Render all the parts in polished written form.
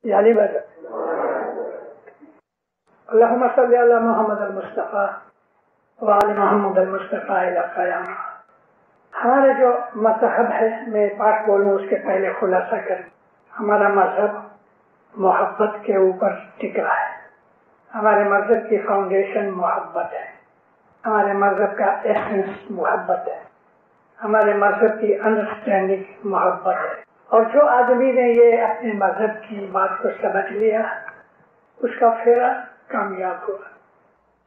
یعنی اللہم صلی علی محمد المصطفیٰ وعلی محمد المصطفیٰ الی قیامہ. ہمارا جو مذہب ہے، میں پاک بولوں اس کے پہلے خلاصہ کریں. ہمارا مذہب محبت کے اوپر ٹکا ہے. ہمارے مذہب کی فاؤنڈیشن محبت ہے. ہمارے مذہب کا ایسنس محبت ہے. ہمارے مذہب کی انڈرسٹینڈنگ محبت ہے. اور جو آدمی نے یہ اپنے مذہب کی بات کو سمجھ لیا اس کا پھیرا کامیاب ہوا.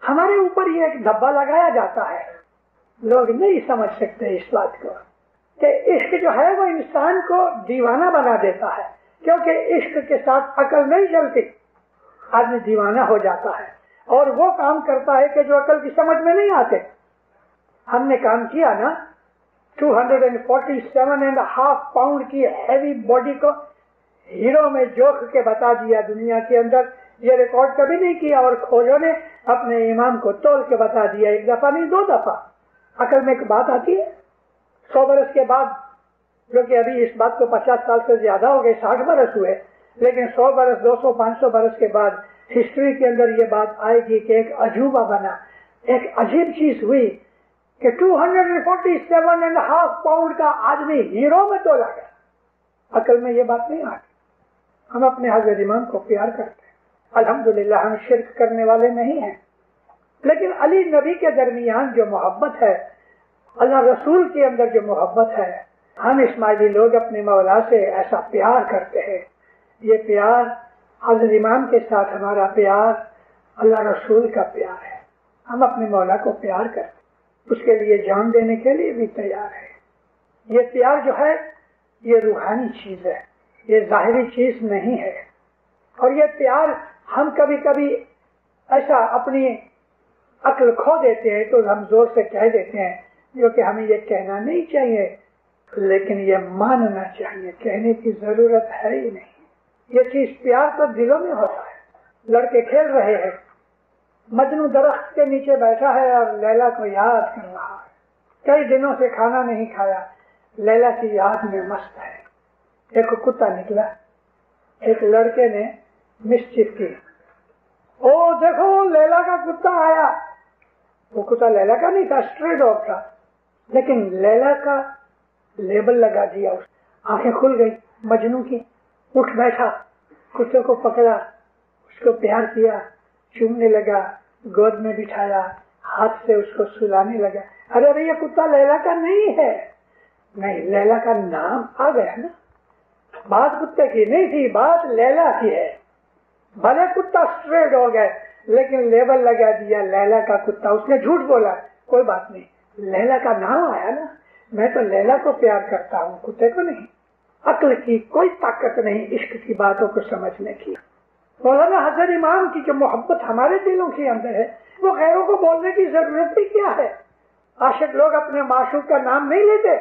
ہمارے اوپر یہ ایک دھبا لگایا جاتا ہے، لوگ نہیں سمجھ سکتے اس بات کو کہ عشق جو ہے وہ انسان کو دیوانہ بنا دیتا ہے، کیونکہ عشق کے ساتھ عقل نہیں چلتی. آدمی دیوانہ ہو جاتا ہے اور وہ کام کرتا ہے کہ جو عقل کی سمجھ میں نہیں آتے. ہم نے کام کیا نا، 247.5 پاؤنڈ کی ہیوی باڈی کو ہیرو میں جوخ کے بتا دیا دنیا کے اندر. یہ ریکارڈ کبھی نہیں کیا، اور کھوجوں نے اپنے امام کو تول کے بتا دیا، ایک دفعہ نہیں 2 دفعہ. عقل میں ایک بات آتی ہے 100 برس کے بعد، جو کہ ابھی اس بات کو 50 سال سے زیادہ ہو گئے، 60 برس ہوئے، لیکن 100 برس 200 500 برس کے بعد ہسٹری کے اندر یہ بات آئے گی کہ ایک عجوبہ بنا، ایک عجیب چیز ہوئی کہ 247.5 پاؤنڈ کا آدمی ہیرو میں تولا گیا. عقل میں یہ بات نہیں آتی. ہم اپنے حضرت امام کو پیار کرتے ہیں، الحمدللہ ہم شرک کرنے والے نہیں ہیں. لیکن علی نبی کے درمیان جو محبت ہے، اللہ رسول کے اندر جو محبت ہے، ہم اسماعیلی لوگ اپنے مولا سے ایسا پیار کرتے ہیں. یہ پیار حضرت امام کے ساتھ ہمارا پیار اللہ رسول کا پیار ہے. ہم اپنے مولا کو پیار کرتے ہیں، اس کے لیے جان دینے کے لیے بھی تیار ہے. یہ پیار جو ہے یہ روحانی چیز ہے، یہ ظاہری چیز نہیں ہے. اور یہ پیار ہم کبھی کبھی ایسا اپنی عقل کھو دیتے ہیں تو ہم زور سے کہہ دیتے ہیں، جو کہ ہمیں یہ کہنا نہیں چاہیے، لیکن یہ ماننا چاہیے. کہنے کی ضرورت ہے ہی نہیں. یہ چیز پیار تو دلوں میں ہوتا ہے. لڑکے کھیل رہے ہیں، مجنو درخت کے نیچے بیٹھا ہے اور لیلا کو یاد کر رہا ہے. کئی دنوں سے کھانا نہیں کھایا، لیلا کی یاد میں مست ہے. ایک کتا نکلا، ایک لڑکے نے مسچف کی، او دیکھو لیلا کا کتا آیا. وہ کتا لیلا کا نہیں تھا، اسٹرے ڈاگ تھا، لیکن لیلا کا لیبل لگا دیا. آنکھیں کھل گئی مجنو کی، اٹھ بیٹھا، کتے کو پکڑا، اس کو پیار کیا، چومنے لگا، گود میں بٹھایا، ہاتھ سے اس کو سلانے لگا. ارے یہ کتا لیلا کا نہیں ہے. نہیں، لیلا کا نام آ گیا نا. بات کتے کی نہیں تھی، بات لیلا کی ہے. بھلے کتا اسٹریٹ ہو گئے لیکن لیبل لگا دیا لیلا کا کتا. اس نے جھوٹ بولا، کوئی بات نہیں، لیلا کا نام آیا نا. میں تو لیلا کو پیار کرتا ہوں، کتے کو نہیں. عقل کی کوئی طاقت نہیں عشق کی باتوں کو سمجھنے کی. مولانا حضرت امام کی جو محبت ہمارے دلوں کے اندر ہے، وہ غیروں کو بولنے کی ضرورت بھی کیا ہے. عاشق لوگ اپنے معشوق کا نام نہیں لیتے،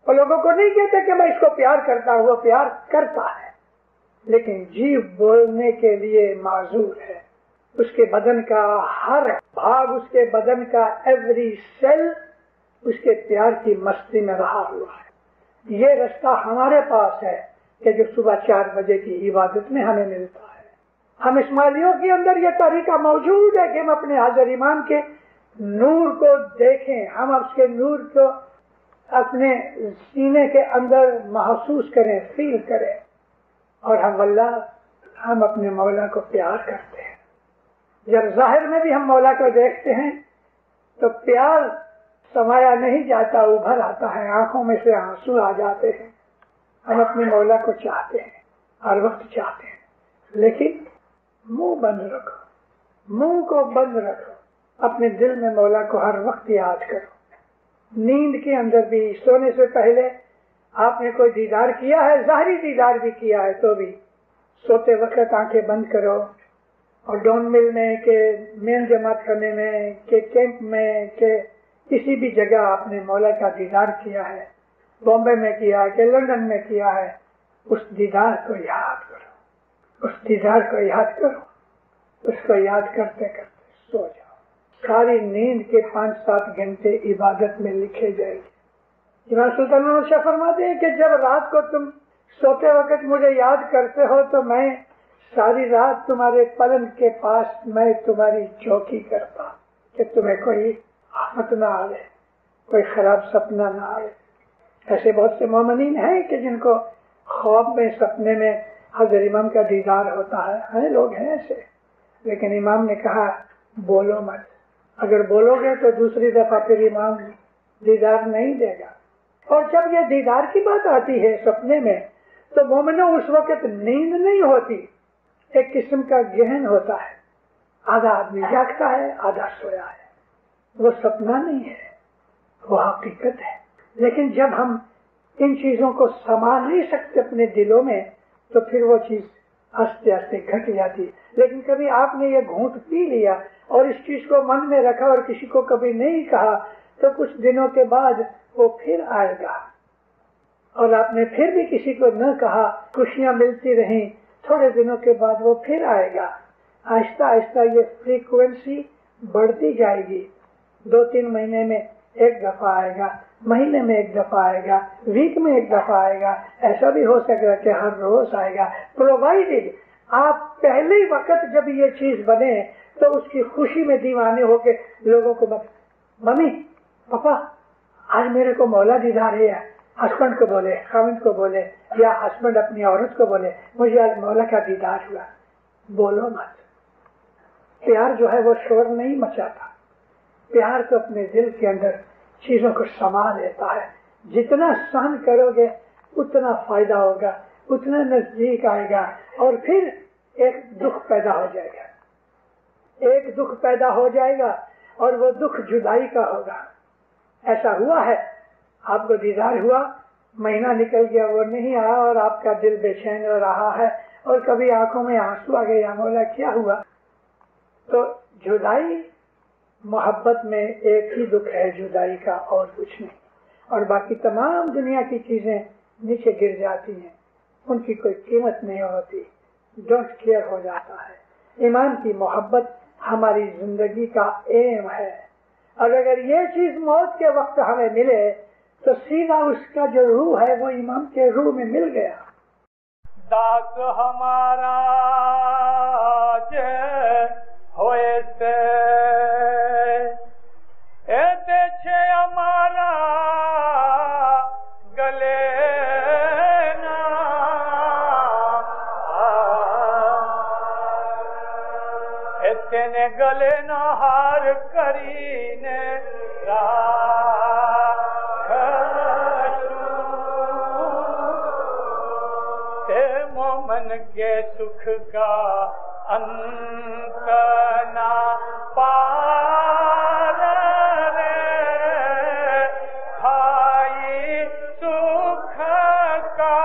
اور لوگوں کو نہیں کہتے کہ میں اس کو پیار کرتا ہوں. وہ پیار کرتا ہے لیکن جیو بولنے کے لیے معذور ہے. اس کے بدن کا ہر بھاگ، اس کے بدن کا ایوری سیل اس کے پیار کی مستی میں رہا ہوا ہے. یہ رستہ ہمارے پاس ہے کہ جو صبح 4 بجے کی عبادت میں ہمیں ملتا ہے. ہم اسماعیلیوں کے اندر یہ طریقہ موجود ہے کہ ہم اپنے حضرت امام کے نور کو دیکھیں، ہم اس کے نور کو اپنے سینے کے اندر محسوس کریں، فیل کریں. اور ہم اپنے مولا کو پیار کرتے ہیں. جب ظاہر میں بھی ہم مولا کو دیکھتے ہیں تو پیار سمایا نہیں جاتا، ابھر آتا ہے، آنکھوں میں سے آنسو آ جاتے ہیں. ہم اپنے مولا کو چاہتے ہیں، ہر وقت چاہتے ہیں، لیکن منہ بند رکھو، منہ کو بند رکھو. اپنے دل میں مولا کو ہر وقت یاد کرو. نیند کے اندر بھی، سونے سے پہلے آپ نے کوئی دیدار کیا ہے، ظاہری دیدار بھی کیا ہے، تو بھی سوتے وقت آنکھیں بند کرو. اور ڈون مل میں کہ مین جماعت کرنے میں کہ کیمپ میں کہ کسی بھی جگہ آپ نے مولا کا دیدار کیا ہے، بامبے میں کیا کہ لندن میں کیا ہے، اس دیدار کو یاد کرو، اس دیدار کو یاد کرو. اس کو یاد کرتے کرتے سو جاؤ. ساری نیند کے 5-7 گھنٹے عبادت میں لکھے جائیں گے. امام سلطان شاہ فرماتے ہیں کہ جب رات کو تم سوتے وقت مجھے یاد کرتے ہو تو میں सारी रात तुम्हारे पलंग के पास मैं तुम्हारी चौकी करता कि तुम्हें कोई आफत ना आवे, कोई खराब सपना ना आवे। ऐसे बहुत से मोमिनीन हैं कि जिनको ख्वाब में, सपने में हजरत इमाम का दीदार होता है लोग हैं ऐसे। लेकिन इमाम ने कहा बोलो मत, अगर बोलोगे तो दूसरी दफा फिर इमाम दीदार नहीं देगा। और जब ये दीदार की बात आती है सपने में, तो मोमिनो उस वक्त नींद नहीं होती, एक किस्म का गहन होता है, आधा आदमी जागता है, आधा सोया है। वो सपना नहीं है, वो हकीकत है। लेकिन जब हम इन चीजों को संभाल नहीं सकते अपने दिलों में, तो फिर वो चीज आस्ते आस्ते घट जाती। लेकिन कभी आपने ये घूंट पी लिया और इस चीज को मन में रखा और किसी को कभी नहीं कहा, तो कुछ दिनों के बाद वो फिर आएगा। और आपने फिर भी किसी को न कहा, खुशियां मिलती रहीं, थोड़े दिनों के बाद वो फिर आएगा। आहिस्ता आहिस्ता ये फ्रीक्वेंसी बढ़ती जाएगी। 2-3 महीने में एक दफा आएगा, महीने में एक दफा आएगा, वीक में एक दफा आएगा, ऐसा भी हो सकेगा कि हर रोज आएगा, प्रोवाइडेड आप पहले ही वक्त जब ये चीज बने तो उसकी खुशी में दीवाने होके लोगों को मम्मी पापा आज मेरे को मौला दीदार है, हस्बैंड को बोले, खाविंद को बोले, या हस्बैंड अपनी औरत को बोले मुझे आज मौला का दीदार हुआ। बोलो मत। प्यार जो है वो शोर नहीं मचाता, प्यार तो अपने दिल के अंदर चीजों को समा लेता है। जितना सहन करोगे उतना फायदा होगा, उतना नजदीक आएगा। और फिर एक दुख पैदा हो जाएगा, एक दुख पैदा हो जाएगा और वो दुख जुदाई का होगा। ऐसा हुआ है, आपको दीदार हुआ, महीना निकल गया, वो नहीं आया और आपका दिल बेचैन हो रहा है और कभी आंखों में आंसू आ गए, मौला क्या हुआ। तो जुदाई मोहब्बत में एक ही दुख है, जुदाई का, और कुछ नहीं। और बाकी तमाम दुनिया की चीजें नीचे गिर जाती हैं, उनकी कोई कीमत नहीं होती, डोंट केयर हो जाता है। ईमान की मोहब्बत हमारी जिंदगी का एम है। और अगर ये चीज मौत के वक्त हमें मिले तो सीधा उसका जो रूह है वो इमाम के रूह में मिल गया। दास हमारा होए से ऐसे छे हमारा गले ना ऐसे ने गले ना हार करीने मोमन के सुख का अंत ना पार रे भाई, सुख का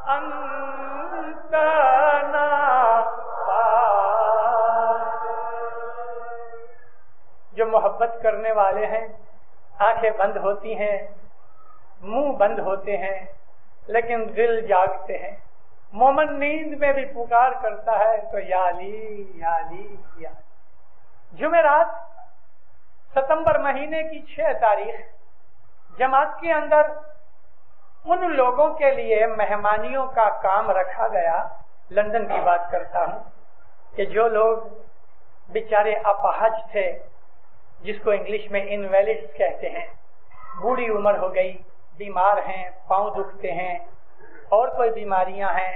अंत ना पार। जो मोहब्बत करने वाले हैं, आंखें बंद होती हैं, मुंह बंद होते हैं, लेकिन दिल जागते हैं। मोमन नींद में भी पुकार करता है तो या अली या अली या। जुमेरात सितंबर महीने की 6 तारीख जमात के अंदर उन लोगों के लिए मेहमानियों का काम रखा गया। लंदन की बात करता हूँ कि जो लोग बेचारे अपाहज थे, जिसको इंग्लिश में इनवैलिड्स कहते हैं, बूढ़ी उम्र हो गई, बीमार हैं, पांव दुखते हैं और कोई बीमारियां हैं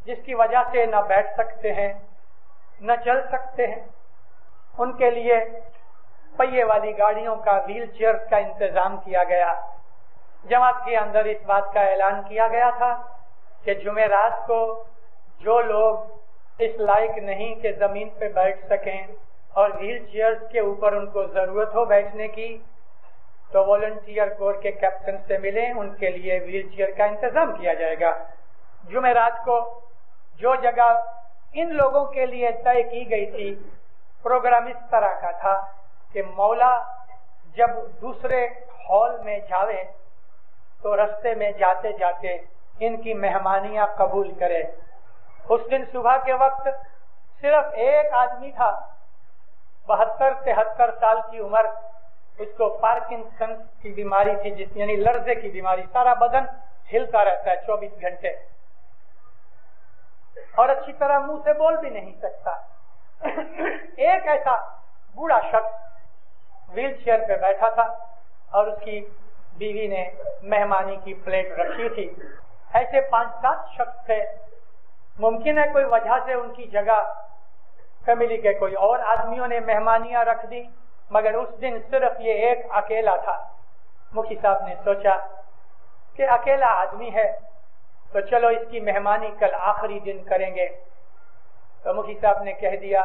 जिसकी वजह से न बैठ सकते हैं न चल सकते हैं, उनके लिए पहिए वाली गाड़ियों का, व्हील चेयर्स का इंतजाम किया गया। जमात के अंदर इस बात का ऐलान किया गया था कि जुमेरात को जो लोग इस लायक नहीं कि जमीन पे बैठ सकें और व्हील चेयर्स के ऊपर उनको जरूरत हो बैठने की, तो वॉलंटियर कोर के कैप्टन से मिलें, उनके लिए व्हील चेयर का इंतजाम किया जाएगा। जुमेरात को जो जगह इन लोगों के लिए तय की गई थी, प्रोग्राम इस तरह का था कि मौला जब दूसरे हॉल में जावे तो रास्ते में जाते जाते इनकी मेहमानियां कबूल करे। उस दिन सुबह के वक्त सिर्फ एक आदमी था, 72-73 साल की उम्र, उसको पार्किंसन की बीमारी थी, जिस यानी लर्जे की बीमारी, सारा बदन हिलता रहता है 24 घंटे। और अच्छी तरह मुंह से बोल भी नहीं सकता। एक ऐसा बूढ़ा शख्स व्हील चेयर पे बैठा था और उसकी बीवी ने मेहमानी की प्लेट रखी थी। ऐसे 5-7 शख्स थे। मुमकिन है कोई वजह से उनकी जगह फैमिली के कोई और आदमियों ने मेहमानियां रख दी, मगर उस दिन सिर्फ ये एक अकेला था। मुखी साहब ने सोचा कि अकेला आदमी है तो चलो इसकी मेहमानी कल आखिरी दिन करेंगे। तो मुखी साहब ने कह दिया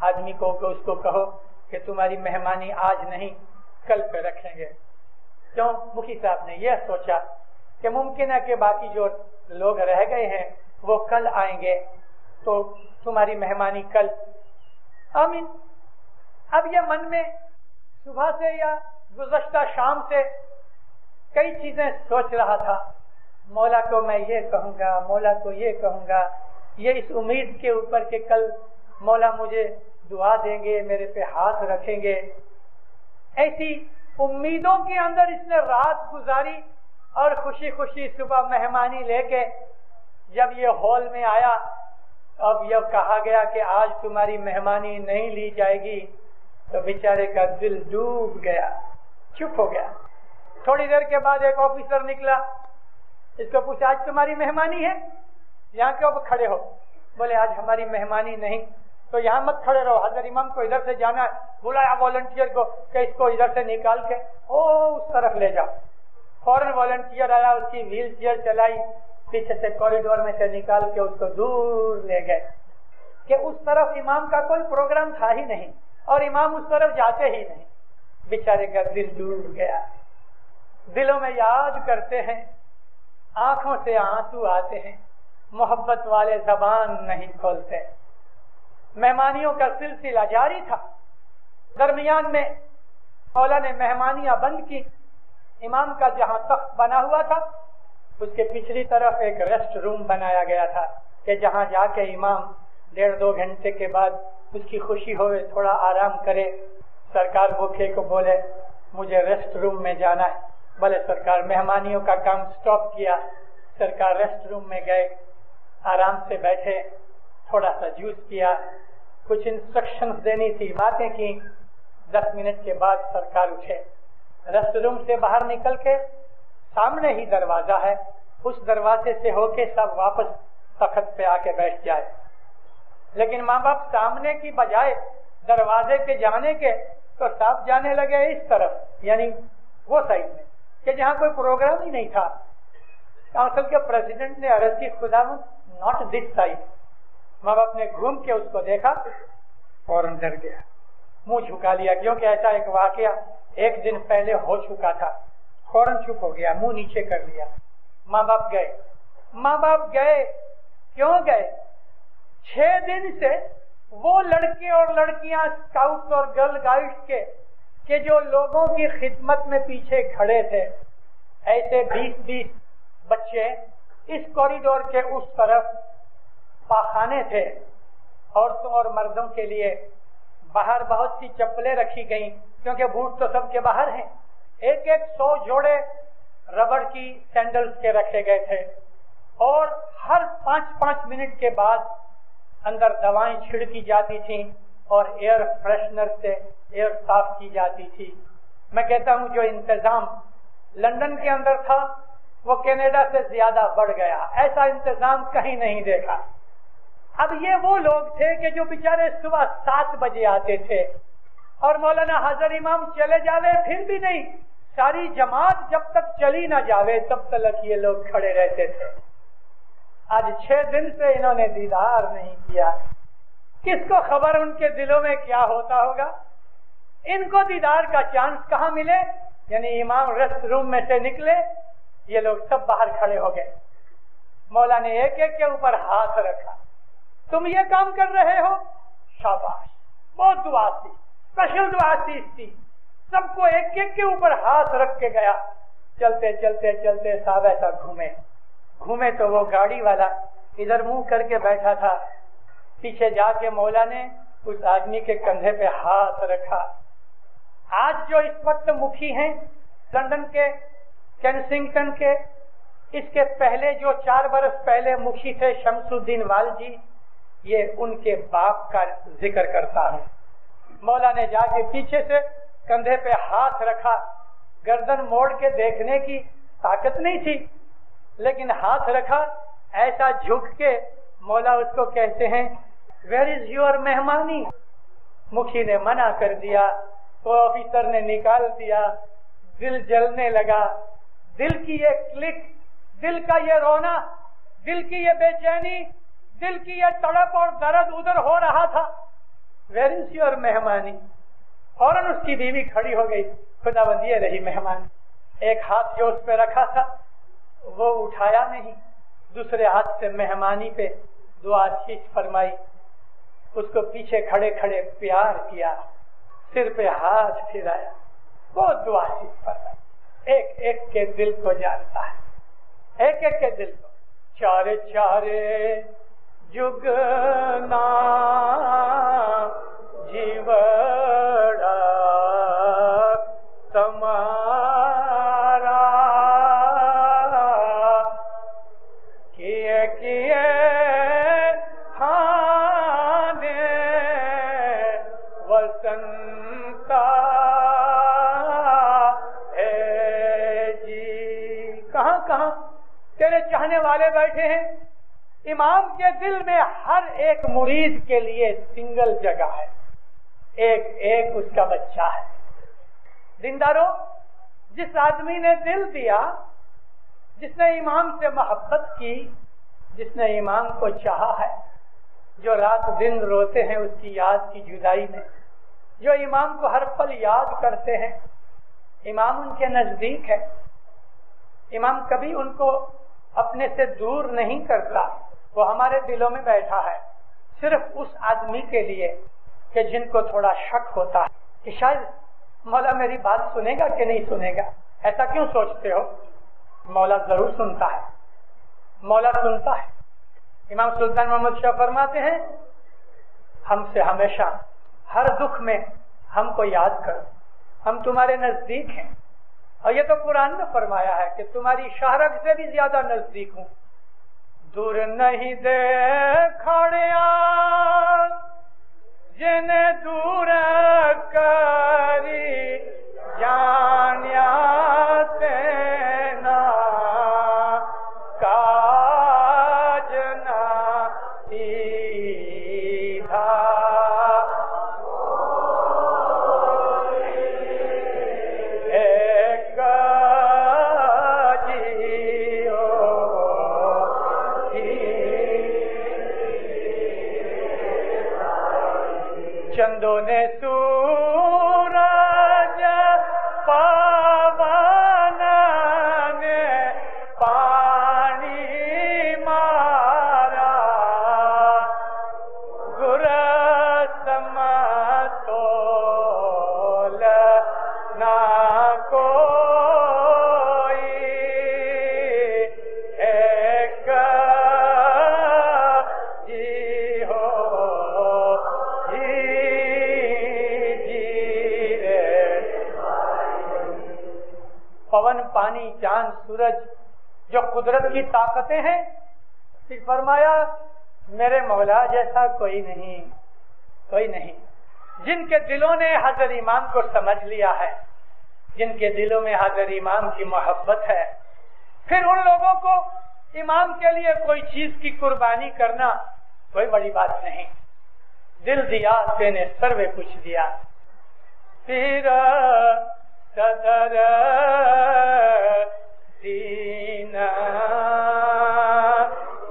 आदमी को कि उसको कहो कि तुम्हारी मेहमानी आज नहीं कल पे रखेंगे। क्यों? मुखी साहब ने यह सोचा कि मुमकिन है कि बाकी जो लोग रह गए हैं वो कल आएंगे, तो तुम्हारी मेहमानी कल। आमीन। अब ये मन में सुबह से या गुज़श्ता शाम से कई चीजें सोच रहा था। मौला को मैं ये कहूँगा, मौला को ये कहूँगा, ये इस उम्मीद के ऊपर कि कल मौला मुझे दुआ देंगे, मेरे पे हाथ रखेंगे। ऐसी उम्मीदों के अंदर इसने रात गुजारी और खुशी खुशी सुबह मेहमानी लेके जब ये हॉल में आया, अब यह कहा गया कि आज तुम्हारी मेहमानी नहीं ली जाएगी, तो बेचारे का दिल डूब गया, चुप हो गया। थोड़ी देर के बाद एक ऑफिसर निकला, इसको पूछा आज तुम्हारी मेहमानी है, यहाँ क्यों खड़े हो? बोले आज हमारी मेहमानी नहीं। तो यहाँ मत खड़े रहो, हजरत इमाम को इधर से जाना है। बुलाया वॉलंटियर को कि इसको इधर से निकाल के उस तरफ ले जाओ। फौरन वॉलंटियर आया, उसकी व्हील चेयर चलाई, पीछे से कॉरिडोर में से निकाल के उसको दूर ले गए कि उस तरफ इमाम का कोई प्रोग्राम था ही नहीं और इमाम उस तरफ जाते ही नहीं। बेचारे का दिल डूब गया। दिलों में याद करते हैं, आंखों से आंसू आते हैं, मोहब्बत वाले जबान नहीं खोलते। मेहमानियों का सिलसिला जारी था। दरमियान में मौला ने मेहमानियां बंद की। इमाम का जहां तख्त बना हुआ था उसके पिछली तरफ एक रेस्ट रूम बनाया गया था कि जहां जाके इमाम 1.5-2 घंटे के बाद उसकी खुशी होवे, थोड़ा आराम करे। सरकार मुखिया को बोले मुझे रेस्ट रूम में जाना है। बोले सरकार, मेहमानियों का काम स्टॉप किया। सरकार रेस्ट रूम में गए, आराम से बैठे, थोड़ा सा जूस पिया, कुछ इंस्ट्रक्शंस देनी थी, बातें की। 10 मिनट के बाद सरकार उठे। रेस्ट रूम से बाहर निकल के सामने ही दरवाजा है, उस दरवाजे से होके सब वापस तख्त पे आके बैठ जाए। लेकिन माँ बाप सामने की बजाय दरवाजे के जाने के तो सब जाने लगे इस तरफ, यानी वो साइड में, कि जहाँ कोई प्रोग्राम ही नहीं था। काउंसिल के प्रेसिडेंट ने अर्ज की खुदा नॉट दिस साइड। माँ बाप ने घूम के उसको देखा और डर गया, मुंह झुका लिया, क्योंकि ऐसा एक वाकया 1 दिन पहले हो चुका था। फौरन चुप हो गया, मुंह नीचे कर लिया। माँ बाप गए। माँ बाप गए, क्यों गए? 6 दिन से वो लड़के और लड़कियां स्काउट्स और गर्ल गाइड्स के जो लोगों की खिदमत में पीछे खड़े थे, ऐसे 20-20 बच्चे इस कॉरिडोर के उस तरफ पाखाने थे औरतों और मर्दों के लिए। बाहर बहुत सी चप्पलें रखी गई, क्योंकि बूट तो सबके बाहर हैं। 100 जोड़े रबड़ की सैंडल्स के रखे गए थे और हर 5-5 मिनट के बाद अंदर दवाएं छिड़की जाती थी और एयर फ्रेशनर से एयर साफ की जाती थी। मैं कहता हूं जो इंतजाम लंदन के अंदर था वो कनाडा से ज्यादा बढ़ गया। ऐसा इंतजाम कहीं नहीं देखा। अब ये वो लोग थे कि जो बेचारे सुबह 7 बजे आते थे और मौलाना हाजिर इमाम चले जावे फिर भी नहीं, सारी जमात जब तक चली ना जावे तब तक ये लोग खड़े रहते थे। आज 6 दिन से इन्होंने दीदार नहीं किया। किसको खबर उनके दिलों में क्या होता होगा? इनको दीदार का चांस कहाँ मिले? यानी इमाम रेस्ट रूम में से निकले, ये लोग सब बाहर खड़े हो गए। मौला ने एक एक के ऊपर हाथ रखा, तुम ये काम कर रहे हो, शाबाश, बहुत दुआ थी, स्पेशल दुआ थी। सबको एक एक के ऊपर हाथ रख के गया। चलते चलते चलते साहब ऐसा घूमे तो वो गाड़ी वाला इधर मुंह करके बैठा था। पीछे जाके मौला ने उस आदमी के कंधे पे हाथ रखा। आज जो इस वक्त मुखी हैं लंदन के, केंसिंगटन के, इसके पहले जो 4 बरस पहले मुखी थे शमसुद्दीन वालजी, یہ ان کے باپ کا ذکر کرتا ہوں. مولا نے جا کے پیچھے سے کندھے پہ ہاتھ رکھا. گردن موڑ کے دیکھنے کی طاقت نہیں تھی لیکن ہاتھ رکھا. ایسا جھک کے مولا اس کو کہتے ہیں ویئر از یور مہمانی. مکھی نے منع کر دیا, وہ آفیسر نے نکال دیا. دل جلنے لگا. دل کی یہ کلک, دل کا یہ رونا, دل کی یہ بے چینی, دل کی یہ تڑپ اور درد ادھر ہو رہا تھا. ویئر از یور مہمانی. فوراً اس کی بیوی کھڑی ہو گئی. خدا بندی رہی مہمان. ایک ہاتھ جو اس پہ رکھا تھا وہ اٹھایا نہیں, دوسرے ہاتھ سے مہمانی پہ دعا شیش فرمائی. اس کو پیچھے کھڑے کھڑے پیار کیا, سر پہ ہاتھ پھرایا, بہت دعا شیش فرمائی. ایک ایک کے دل کو جانتا ہے, ایک ایک کے دل کو. چارے چارے جگنا جیوڑا تمہارا کیے کیے کھانے وسنتا ہے جی. کہاں کہاں تیرے چاہنے والے بیٹھے ہیں. امام کے دل میں ہر ایک مرید کے لیے سنگل جگہ ہے, ایک ایک اس کا بچہ ہے. دینداروں, جس آدمی نے دل دیا, جس نے امام سے محبت کی, جس نے امام کو چاہا ہے, جو رات دن روتے ہیں اس کی یاد کی جدائی میں, جو امام کو ہر پل یاد کرتے ہیں, امام ان کے نزدیک ہے. امام کبھی ان کو اپنے سے دور نہیں کرتا, وہ ہمارے دلوں میں بیٹھا ہے. صرف اس آدمی کے لیے کہ جن کو تھوڑا شک ہوتا ہے کہ شاید مولا میری بات سنے گا کہ نہیں سنے گا. ایسا کیوں سوچتے ہو؟ مولا ضرور سنتا ہے, مولا سنتا ہے. امام سلطان محمد شاہ فرماتے ہیں ہم سے ہمیشہ ہر دکھ میں ہم کو یاد کرو, ہم تمہارے نزدیک ہیں. اور یہ تو قرآن نے فرمایا ہے کہ تمہاری شہرت سے بھی زیادہ نزدیک ہوں. دور نہیں دیکھڑیا جن دور کری جانیا تینا کاج نہ چندوں نے سورج پاون نے پانی مارا گرسم تول نہ کوئی ایک جی ہو پون پانی چاند سورج جو قدرت کی طاقتیں ہیں. پھر فرمایا میرے مولا جیسا کوئی نہیں, کوئی نہیں. جن کے دلوں نے حضرت امام کو سمجھ لیا ہے, جن کے دلوں میں حضرت امام کی محبت ہے, پھر ان لوگوں کو امام کے لیے کوئی چیز کی قربانی کرنا کوئی بڑی بات نہیں. دل دیا تینے سروے کچھ دیا. پھر صدر دین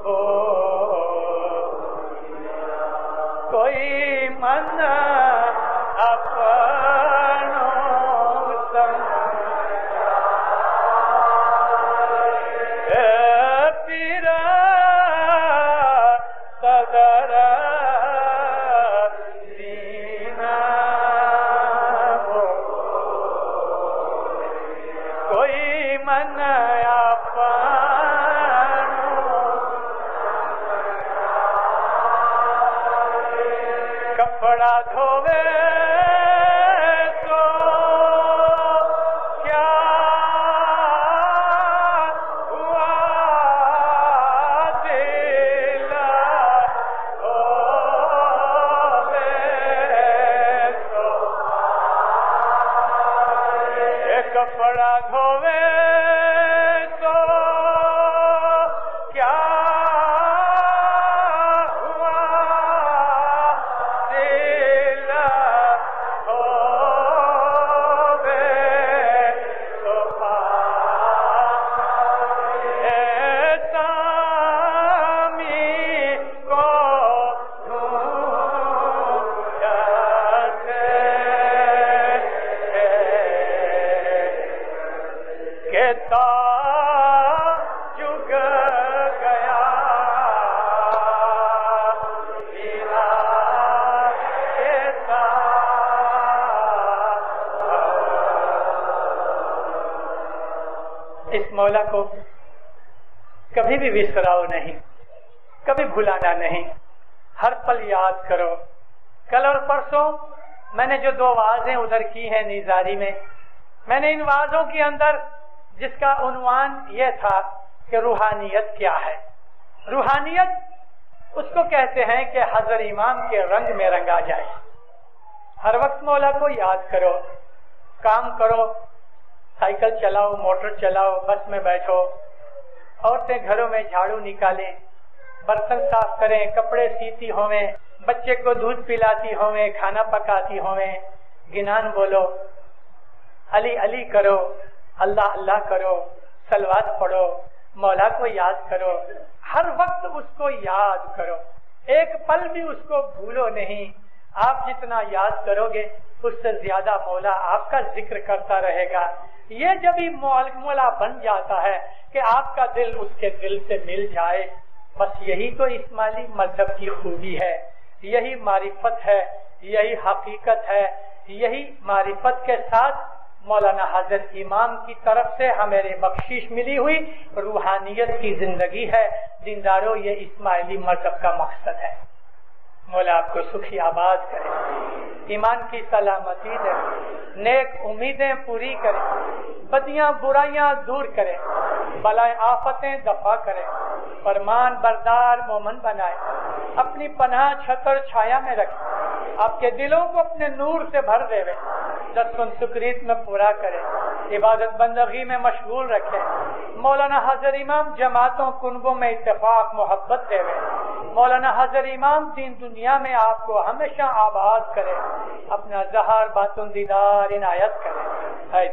ہو کوئی من اپنوں پھر صدر کپڑا دھوے تو کیا ہوا دل ہو कपड़ा धोवे तो क्या हुआ, दिल धोवे तो पाए सामी को जुग गया बिना के इस मौला को कभी भी बिसराओ नहीं, कभी भुलाना नहीं, हर पल याद करो। कल और परसों मैंने जो 2 वाज़ें उधर की हैं निजारी में, मैंने इन वाज़ों के अंदर जिसका उन्वान यह था कि रूहानियत क्या है। रूहानियत उसको कहते हैं कि हज़रत इमाम के रंग में रंगा जाए। हर वक्त मौला को याद करो, काम करो, साइकिल चलाओ, मोटर चलाओ, बस में बैठो, औरतें घरों में झाड़ू निकालें, बर्तन साफ करें, कपड़े सीती होवें, बच्चे को दूध पिलाती होवें, खाना पकाती होवें, गिनान बोलो, अली अली करो, अल्लाह अल्लाह करो, सलवात पढ़ो, मौला को याद करो, हर वक्त उसको याद करो, एक पल भी उसको भूलो नहीं। आप जितना याद करोगे उससे ज्यादा मौला आपका जिक्र करता रहेगा। ये जब ही मौला बन जाता है कि आपका दिल उसके दिल से मिल जाए, बस यही तो इस्माइली मजहब की खूबी है, यही मारिफत है, यही हकीकत है, यही मारिफत के साथ मौलाना हजरत इमाम की तरफ से हमें बख्शिश मिली हुई रूहानियत की जिंदगी है। दीनदारों, ये इस्माइली मजहब का मकसद है। मौला आपको सुखी आबाद करे, ईमान की सलामती दे, नेक उम्मीदें पूरी करे, बदियां बुराइयां दूर करे, बलाएं आफतें दफा करे, फरमान बरदार मोमन बनाए, अपनी पनाह छतर छाया में रखे, आपके दिलों को अपने नूर से भर देवे, दस्तुन सुकरीत में पूरा करे, इबादत बंदगी में मशगूल रखे। मौलाना हजरत इमाम जमातों कुनबों में इत्तेफाक मोहब्बत देवे। मौलाना हजरत इमाम दीन दुनिया में आपको हमेशा आबाद करे, अपना जहार बातुन दीदार इनायत करे।